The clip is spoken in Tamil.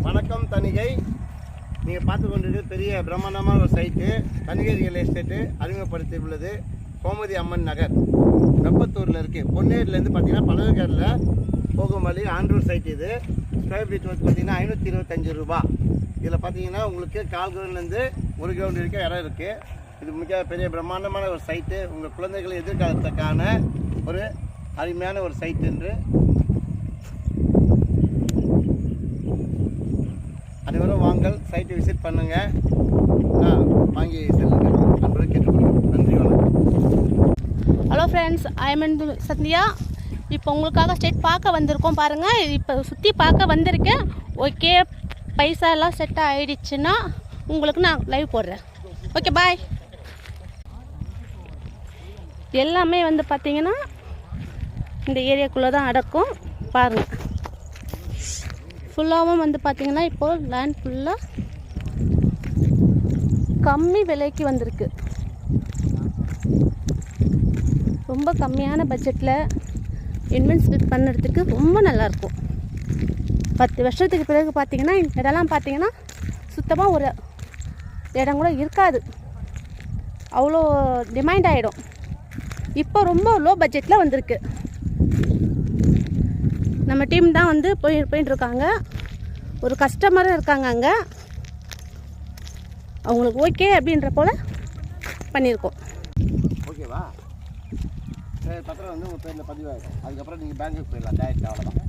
வணக்கம் தணிகை. நீங்கள் பார்த்து கொண்டிருக்கிறது பெரிய பிரம்மாண்டமான ஒரு சைட்டு. தணிகை ரியல் எஸ்டேட்டு அறிமுகப்படுத்தி உள்ளது. கோமதி அம்மன் நகர் வெப்பத்தூரில் இருக்குது. பொன்னேரிலேருந்து பார்த்தீங்கன்னா பழவேற்காடில் போகும் வழி ஆண்ட்ரூர் சைட். இது ஸ்கொயர் ஃபீட் வந்து பார்த்தீங்கன்னா 525 ரூபா. இதில் பார்த்தீங்கன்னா உங்களுக்கு 1/4 கிரவுண்ட்லேருந்து 1 கிரவுண்ட் வரைக்கும் இடம் இருக்குது. இது மிக பெரிய பிரம்மாண்டமான ஒரு சைட்டு. உங்கள் குழந்தைகள் எதிர்காலத்துக்கான ஒரு அருமையான ஒரு சைட் என்று அனைவரும் வாங்கள், சைட்டை விசிட் பண்ணுங்கள், வாங்கி செல்லுங்கள் அன்போடு கேட்டுக்கொள்கிறோம். நன்றி, வணக்கம். Hello friends, I'm Sathya. இப்போ உங்களுக்காக ஸ்டேட் பார்க்க வந்திருக்கோம். பாருங்கள், இப்போ சுற்றி பார்க்க வந்திருக்கேன். ஓகே, பைசா எல்லாம் செட் ஆகிடுச்சுன்னா உங்களுக்கு நான் லைவ் போடுறேன். ஓகே, பாய். எல்லாமே வந்து பார்த்தீங்கன்னா இந்த ஏரியாக்குள்ளே தான் அடக்கும். பாருங்கள், ஃபுல்லாகவும் வந்து பார்த்தீங்கன்னா இப்போது லேண்ட் ஃபுல்லாக கம்மி விலைக்கு வந்திருக்கு. ரொம்ப கம்மியான பட்ஜெட்டில் இன்வெஸ்ட்மெண்ட் பண்ணுறதுக்கு ரொம்ப நல்லாயிருக்கும். 10 வருஷத்துக்கு பிறகு பார்த்தீங்கன்னா இடம்லாம் பார்த்தீங்கன்னா சுத்தமாக ஒரு இடம் கூட இருக்காது, அவ்வளோ டிமாண்ட் ஆகிடும். இப்போ ரொம்ப லோ பட்ஜெட்டில் வந்திருக்கு. நம்ம டீம் தான் வந்து போயிட்டு இருக்காங்க. ஒரு கஸ்டமரும் இருக்காங்க அங்கே. அவங்களுக்கு ஓகே அப்படின்ற போல் பண்ணியிருக்கோம். ஓகேவா? பத்திரம் வந்து உங்கள் பேரில் பதிவாகிடும். அதுக்கப்புறம் நீங்கள் பேங்க்குக்கு போயிடலாம் டேரெக்டாக. அவ்வளோதான்.